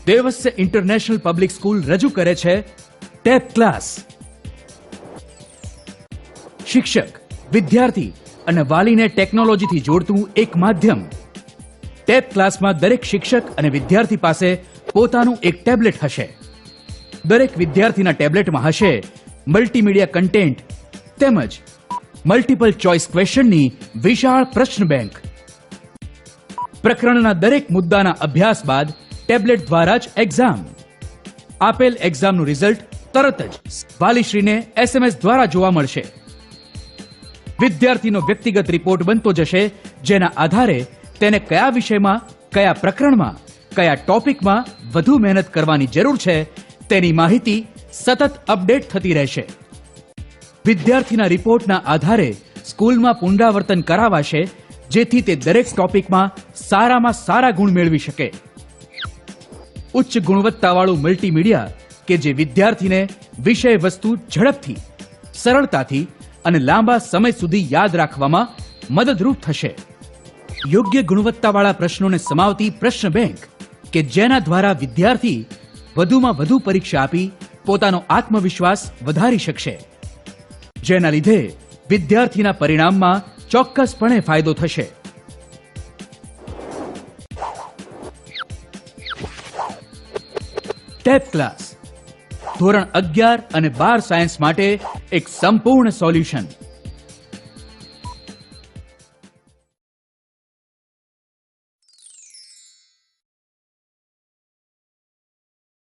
Devasya international public school રજૂ કરે છે ટેપ ક્લાસ. શિક્ષક, વિદ્યાર્થી અને વાલીને ટેકનોલોજીથી જોડતું એક માધ્યમ. ટેપ ક્લાસમાં દરેક શિક્ષક અને વિદ્યાર્થી પાસે પોતાનું એક ટેબ્લેટ હશે. દરેક વિદ્યાર્થીના ટેબ્લેટમાં હશે મલ્ટીમીડિયા કન્ટેન્ટ તેમજ મલ્ટિપલ ચોઇસ ક્વેશ્ચનની વિશાળ પ્રશ્ન બેંક. પ્રકરણના દરેક મુદ્દાના અભ્યાસ બાદ ટેબ્લેટ દ્વારા જ એક્ઝામ. આપેલ એક્ઝામનું રિઝલ્ટ તરત જ વાલીશ્રીને SMS દ્વારા જોવા મળશે. વિદ્યાર્થીનો વ્યક્તિગત રિપોર્ટ બનતો જશે, જેના આધારે તેને કયા વિષયમાં, કયા પ્રકરણમાં, કયા ટોપિકમાં વધુ મહેનત કરવાની જરૂર છે તેની માહિતી સતત અપડેટ થતી રહેશે. વિદ્યાર્થીના રિપોર્ટના આધારે સ્કૂલમાં પુનરાવર્તન કરાવાશે, જેથી તે દરેક ટોપિકમાં સારામાં સારા ગુણ મેળવી શકે. ઉચ્ચ ગુણવત્તાવાળું મલ્ટીમીડિયા કે જે વિદ્યાર્થીને વિષય વસ્તુ ઝડપથી, સરળતાથી અને લાંબા સમય સુધી યાદ રાખવામાં મદદરૂપ થશે. યોગ્ય ગુણવત્તાવાળા પ્રશ્નોને સમાવતી પ્રશ્ન બેંક કે જેના દ્વારા વિદ્યાર્થી વધુમાં વધુ પરીક્ષા આપી પોતાનો આત્મવિશ્વાસ વધારી શકશે, જેના લીધે વિદ્યાર્થીના પરિણામમાં ચોક્કસપણે ફાયદો થશે. ટેપ ક્લાસ ધોરણ 11 અને 12 સાયન્સ માટે એક સંપૂર્ણ સોલ્યુશન.